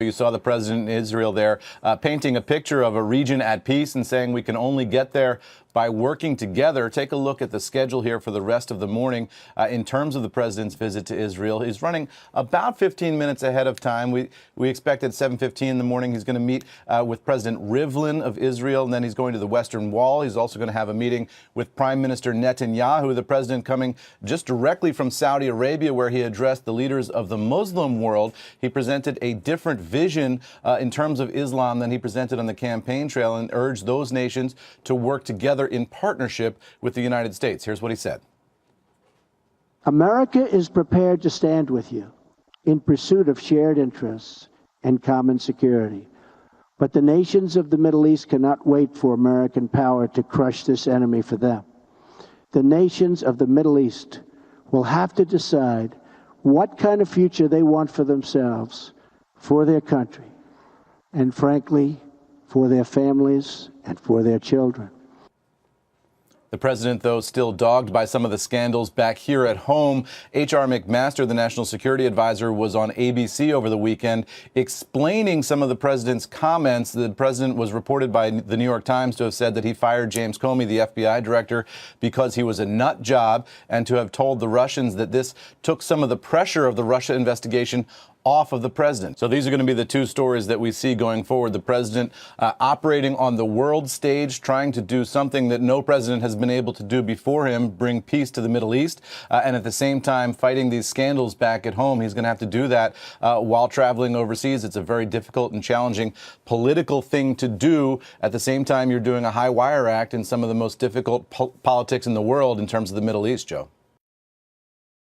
You saw the president in Israel there painting a picture of a region at peace and saying we can only get there by working together. Take a look at the schedule here for the rest of the morning in terms of the president's visit to Israel. He's running about 15 minutes ahead of time. We expect at 7:15 in the morning he's going to meet with President Rivlin of Israel, and then he's going to the Western Wall. He's also going to have a meeting with Prime Minister Netanyahu, the president coming just directly from Saudi Arabia, where he addressed the leaders of the Muslim world. He presented a different vision in terms of Islam than he presented on the campaign trail and urged those nations to work together in partnership with the United States. Here's what he said. America is prepared to stand with you in pursuit of shared interests and common security. But the nations of the Middle East cannot wait for American power to crush this enemy for them. The nations of the Middle East will have to decide what kind of future they want for themselves, for their country, and frankly, for their families and for their children. The president, though, still dogged by some of the scandals back here at home. H.R. McMaster, the national security advisor, was on ABC over the weekend explaining some of the president's comments. The president was reported by the New York Times to have said that he fired James Comey, the FBI director, because he was a nut job, and to have told the Russians that this took some of the pressure of the Russia investigation off of the president. So these are going to be the two stories that we see going forward. The president operating on the world stage, trying to do something that no president has been able to do before him, bring peace to the Middle East, and at the same time fighting these scandals back at home. He's going to have to do that while traveling overseas. It's a very difficult and challenging political thing to do. At the same time, you're doing a high wire act in some of the most difficult politics in the world in terms of the Middle East, Joe.